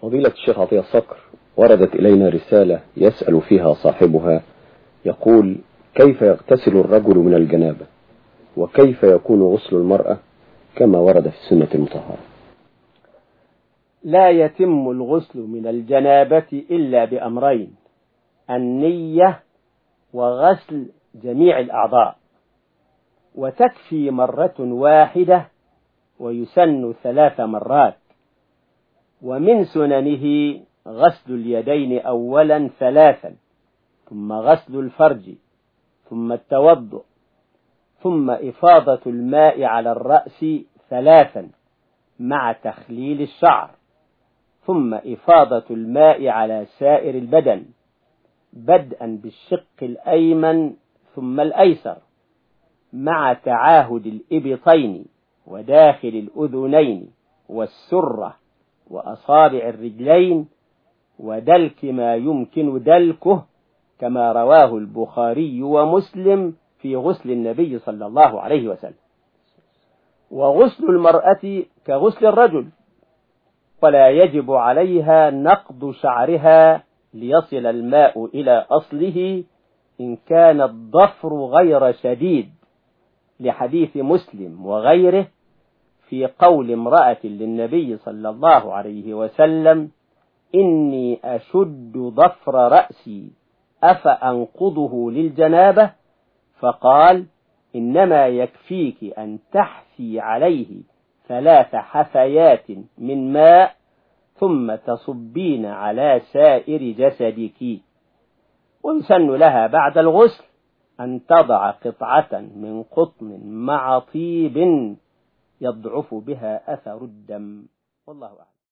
فضيلة الشيخ عطية الصقر، وردت إلينا رسالة يسأل فيها صاحبها يقول: كيف يغتسل الرجل من الجنابة؟ وكيف يكون غسل المرأة كما ورد في السنة المطهرة؟ لا يتم الغسل من الجنابة إلا بأمرين: النية وغسل جميع الأعضاء، وتكفي مرة واحدة ويسن 3 مرات. ومن سننه غسل اليدين أولا 3، ثم غسل الفرج، ثم التوضؤ، ثم إفاضة الماء على الرأس 3 مع تخليل الشعر، ثم إفاضة الماء على سائر البدن بدءا بالشق الأيمن ثم الأيسر، مع تعاهد الإبطين وداخل الأذنين والسرة وأصابع الرجلين، ودلك ما يمكن دلكه كما رواه البخاري ومسلم في غسل النبي صلى الله عليه وسلم. وغسل المرأة كغسل الرجل، ولا يجب عليها نقض شعرها ليصل الماء إلى أصله إن كان الضفر غير شديد، لحديث مسلم وغيره في قول امرأة للنبي صلى الله عليه وسلم: إني أشد ضفر رأسي أفأنقضه للجنابة؟ فقال: إنما يكفيك أن تحثي عليه 3 حثيات من ماء ثم تصبين على سائر جسدك. ويسن لها بعد الغسل أن تضع قطعة من قطن مع طيب يضعف بها أثر الدم، والله أعلم.